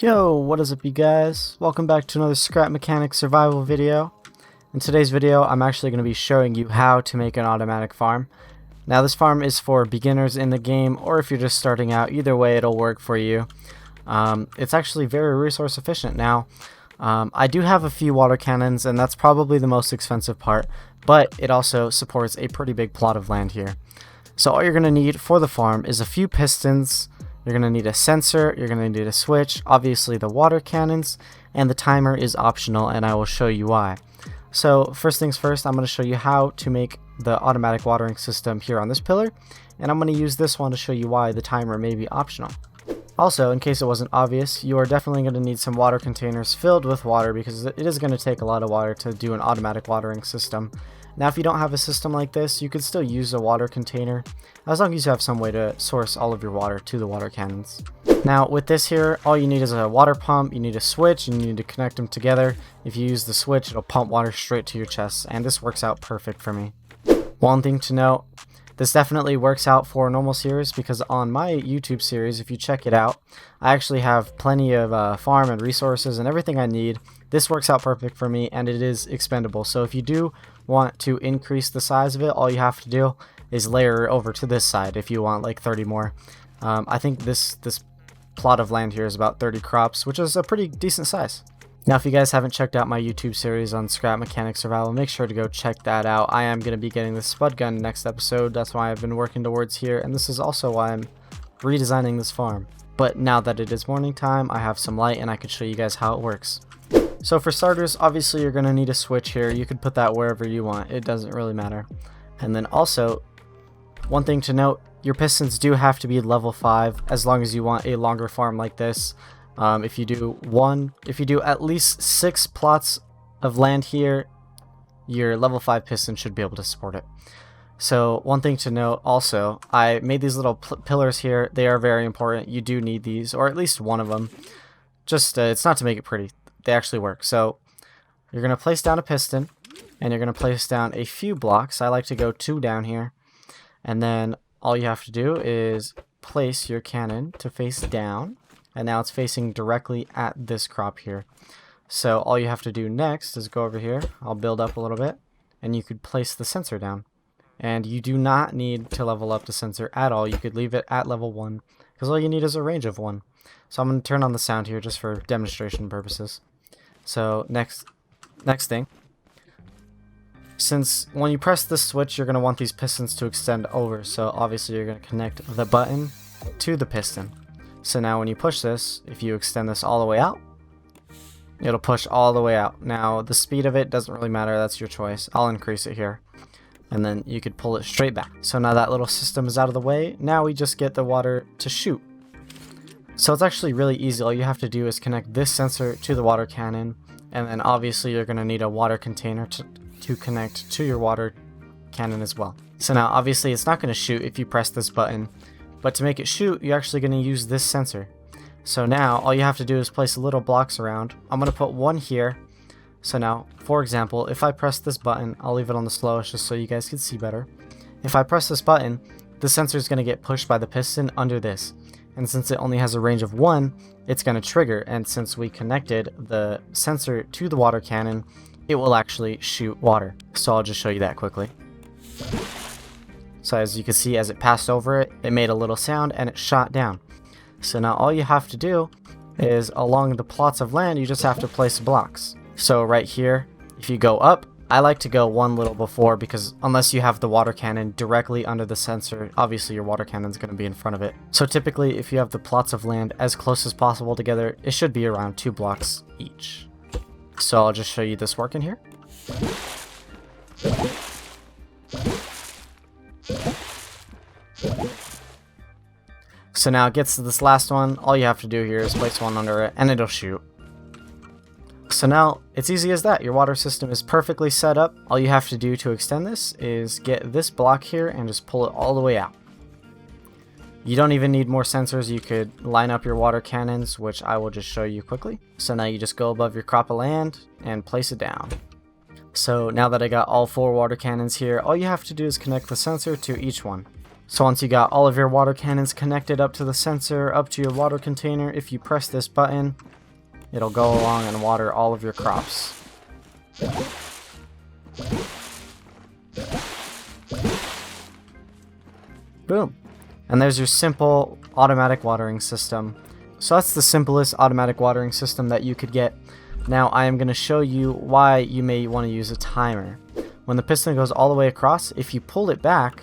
Yo, what is up you guys? Welcome back to another Scrap Mechanics survival video. In today's video, I'm actually going to be showing you how to make an automatic farm. Now this farm is for beginners in the game, or if you're just starting out, either way it'll work for you. It's actually very resource efficient. Now, I do have a few water cannons, and that's probably the most expensive part, but it also supports a pretty big plot of land here. So all you're going to need for the farm is a few pistons. You're going to need a sensor, you're going to need a switch, obviously the water cannons, and the timer is optional, and I will show you why. So first things first, I'm going to show you how to make the automatic watering system here on this pillar, and I'm going to use this one to show you why the timer may be optional. Also, in case it wasn't obvious, you are definitely going to need some water containers filled with water because it is going to take a lot of water to do an automatic watering system. Now if you don't have a system like this, you could still use a water container, as long as you have some way to source all of your water to the water cannons. Now with this here, all you need is a water pump, you need a switch, and you need to connect them together. If you use the switch, it'll pump water straight to your chest, and this works out perfect for me. One thing to note, this definitely works out for a normal series, because on my YouTube series, if you check it out, I actually have plenty of farm and resources and everything I need. This works out perfect for me, and it is expendable. So if you do want to increase the size of it, all you have to do is layer it over to this side if you want like 30 more. I think this plot of land here is about 30 crops, which is a pretty decent size. Now if you guys haven't checked out my YouTube series on Scrap Mechanics Survival, make sure to go check that out. I am going to be getting the spud gun next episode. That's why I've been working towards here, and this is also why I'm redesigning this farm. But now that it is morning time, I have some light and I could show you guys how it works. So for starters, obviously you're going to need a switch here. You could put that wherever you want. It doesn't really matter. And then also, one thing to note, your pistons do have to be level 5 as long as you want a longer farm like this. If you do at least 6 plots of land here, your level 5 piston should be able to support it. So one thing to note also, I made these little pillars here. They are very important. You do need these, or at least one of them. Just it's not to make it pretty. They actually work. So you're going to place down a piston, and you're going to place down a few blocks. I like to go 2 down here, and then all you have to do is place your cannon to face down, and now it's facing directly at this crop here. So all you have to do next is go over here. I'll build up a little bit, and you could place the sensor down. And you do not need to level up the sensor at all. You could leave it at level 1, because all you need is a range of 1. So I'm going to turn on the sound here just for demonstration purposes. So next thing, since when you press this switch, you're going to want these pistons to extend over. So obviously you're going to connect the button to the piston. So now when you push this, if you extend this all the way out, it'll push all the way out. Now the speed of it doesn't really matter, that's your choice. I'll increase it here. And then you could pull it straight back. So now that little system is out of the way. Now we just get the water to shoot. So it's actually really easy. All you have to do is connect this sensor to the water cannon, and then obviously you're going to need a water container to connect to your water cannon as well. So now obviously it's not going to shoot if you press this button, but to make it shoot, you're actually going to use this sensor. So now all you have to do is place little blocks around. I'm going to put one here. So now, for example, if I press this button, I'll leave it on the slowest just so you guys can see better. If I press this button, the sensor is going to get pushed by the piston under this. And since it only has a range of 1, it's going to trigger. And since we connected the sensor to the water cannon, it will actually shoot water. So I'll just show you that quickly. So as you can see, as it passed over it, it made a little sound and it shot down. So now all you have to do is along the plots of land, you just have to place blocks. So right here, if you go up, I like to go one little before, because unless you have the water cannon directly under the sensor, obviously your water cannon is going to be in front of it. So typically if you have the plots of land as close as possible together, it should be around 2 blocks each. So I'll just show you this working here. So now it gets to this last one. All you have to do here is place one under it and it'll shoot. So now it's easy as that. Your water system is perfectly set up. All you have to do to extend this is get this block here and just pull it all the way out. You don't even need more sensors. You could line up your water cannons, which I will just show you quickly. So now you just go above your crop of land and place it down. So now that I got all 4 water cannons here, all you have to do is connect the sensor to each one. So once you got all of your water cannons connected up to the sensor, up to your water container, if you press this button, it'll go along and water all of your crops. Boom. And there's your simple automatic watering system. So that's the simplest automatic watering system that you could get. Now I am going to show you why you may want to use a timer. When the piston goes all the way across, if you pull it back,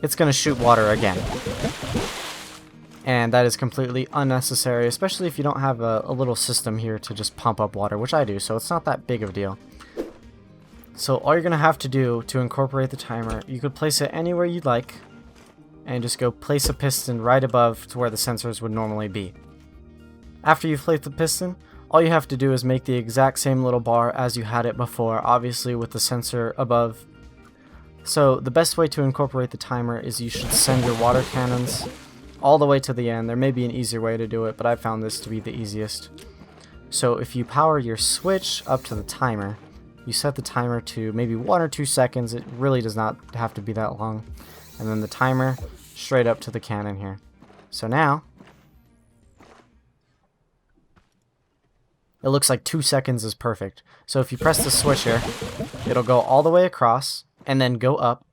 it's going to shoot water again. And that is completely unnecessary, especially if you don't have a little system here to just pump up water, which I do, so it's not that big of a deal. So all you're going to have to do to incorporate the timer, you could place it anywhere you'd like, and just go place a piston right above to where the sensors would normally be. After you've placed the piston, all you have to do is make the exact same little bar as you had it before, obviously with the sensor above. So the best way to incorporate the timer is you should send your water cannons all the way to the end. There may be an easier way to do it, but I found this to be the easiest. So if you power your switch up to the timer, you set the timer to maybe 1 or 2 seconds. It really does not have to be that long. And then the timer straight up to the cannon here. So now it looks like 2 seconds is perfect. So if you press the switch here, it'll go all the way across and then go up.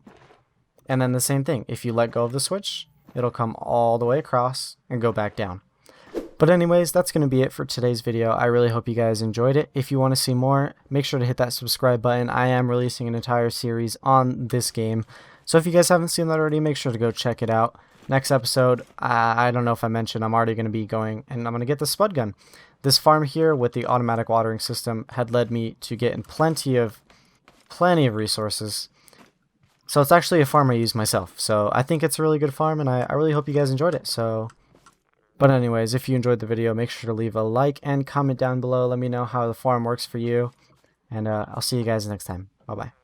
And then the same thing. If you let go of the switch, it'll come all the way across and go back down. But anyways, that's going to be it for today's video. I really hope you guys enjoyed it. If you want to see more, make sure to hit that subscribe button. I am releasing an entire series on this game. So if you guys haven't seen that already, make sure to go check it out. Next episode, I don't know if I mentioned, I'm already going to be going and I'm going to get the spud gun. This farm here with the automatic watering system had led me to getting plenty of resources. So it's actually a farm I use myself. So I think it's a really good farm, and I really hope you guys enjoyed it. But anyways, if you enjoyed the video, make sure to leave a like and comment down below. Let me know how the farm works for you. And I'll see you guys next time. Bye-bye.